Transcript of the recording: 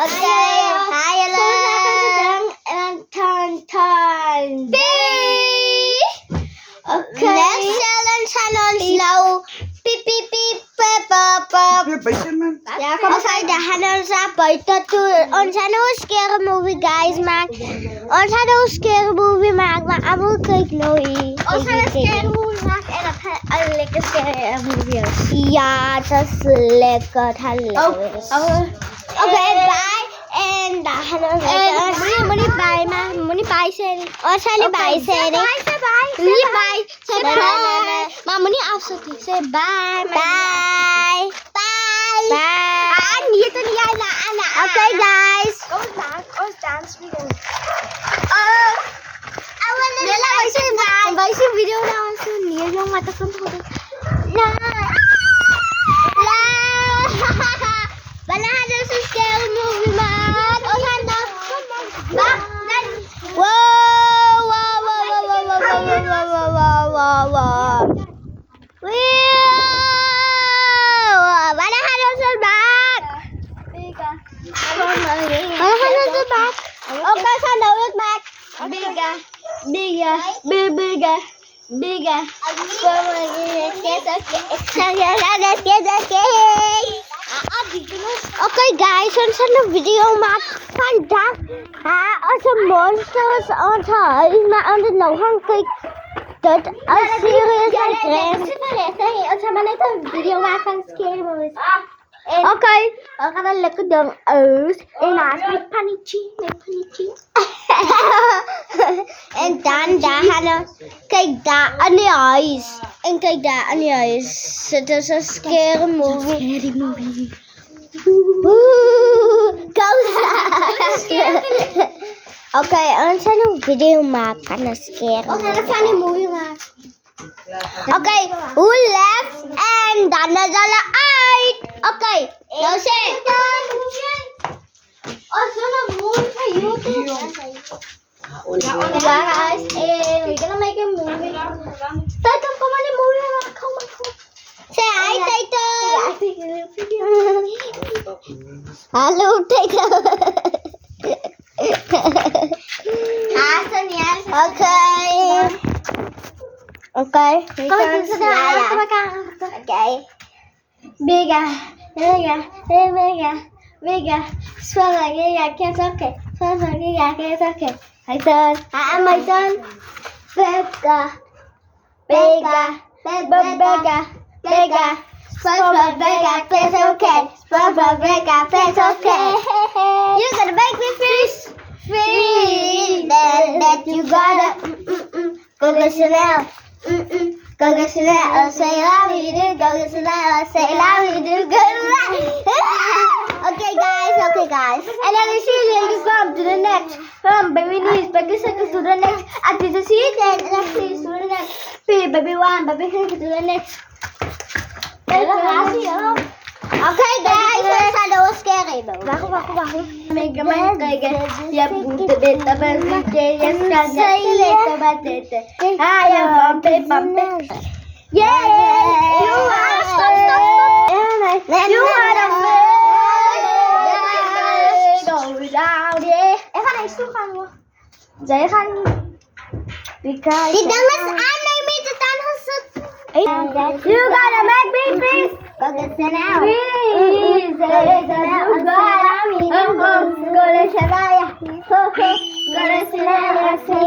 Okay, hi lang. Tan. Okay. Next challenge slow. Beep beep beep beep beep. Ja, kom eens uit de handels ons gaan een scary movie, guys, maar ons gaan een scary movie maken, maar allemaal kijk nooit. Ons gaan een scary movie maken en dat gaat een lekker scary movie is. Ja, dat is lekker, hilarisch. Oké, bye. En daar gaan we moet niet bij, maar moet niet bij zijn. Ons gaan niet bij zijn. Niet bij. Zeg bye. Maar moet niet afzetten. Zeg bye. Bye. Bye. Niet dan jij naar. Oké, guys. Ons dance video. Wij zien video nou eens doen. Hier, jongen, maar dat komt goed. We gaan dus een scary movie maken. We gaan dat. Wow. We gaan dus het maken. Oké, we gaan nou het maken. Bigger. Oké, guys, ons gaan een video maken vandaag. Onze monsters, ons huis, maar aan de nou gaan kijken. Dat als serieus is. Ons gaan maar net een video maken van scary movies. Oké, we gaan een lekker ding uit. En naast met pannetje. En dan daar gaan we. Kijk daar aan die huis. En kijk daar aan die huis. Het is een scary movie. Oké, ons gaan een video maken van een scary movie. We gaan een movie maken. Oké, hoe left en dan is alle uit. Oké, nou zeg. Als we een movie van YouTube. Ja, guys, we're gonna make a movie. Titan, kom aan de movie. Kom. Say hi, Titan. Hallo, Titan. Oké. Kom eens Bigger. Swallow, it's okay. My son. Bigger. SpongeBob bigger, it's okay. SpongeBob bigger, it's okay. You gotta make me free. That you gotta go Chanel. Go Chanel. Say love you do. Go Chanel. Say love you do. Okay, guys. And then we see you come to the next. Baby knees, baby seconds to the next. After the season, and then please to the next. Baby one, baby second to the next. Okay, guys, we gaan door scary movie. Wacht. Mega man kijken. Je moet de witte belletje. Je kan niet lekker met dit. Ja, pampe. Yeah, you are stop. You are the best. Go down, yeah. Ik ga eens toe gaan, hoor. Zij gaan. Die ding is aan mij met het aangezet. You gotta make me free. Go to Chanel. Please. Go to Chanel. Say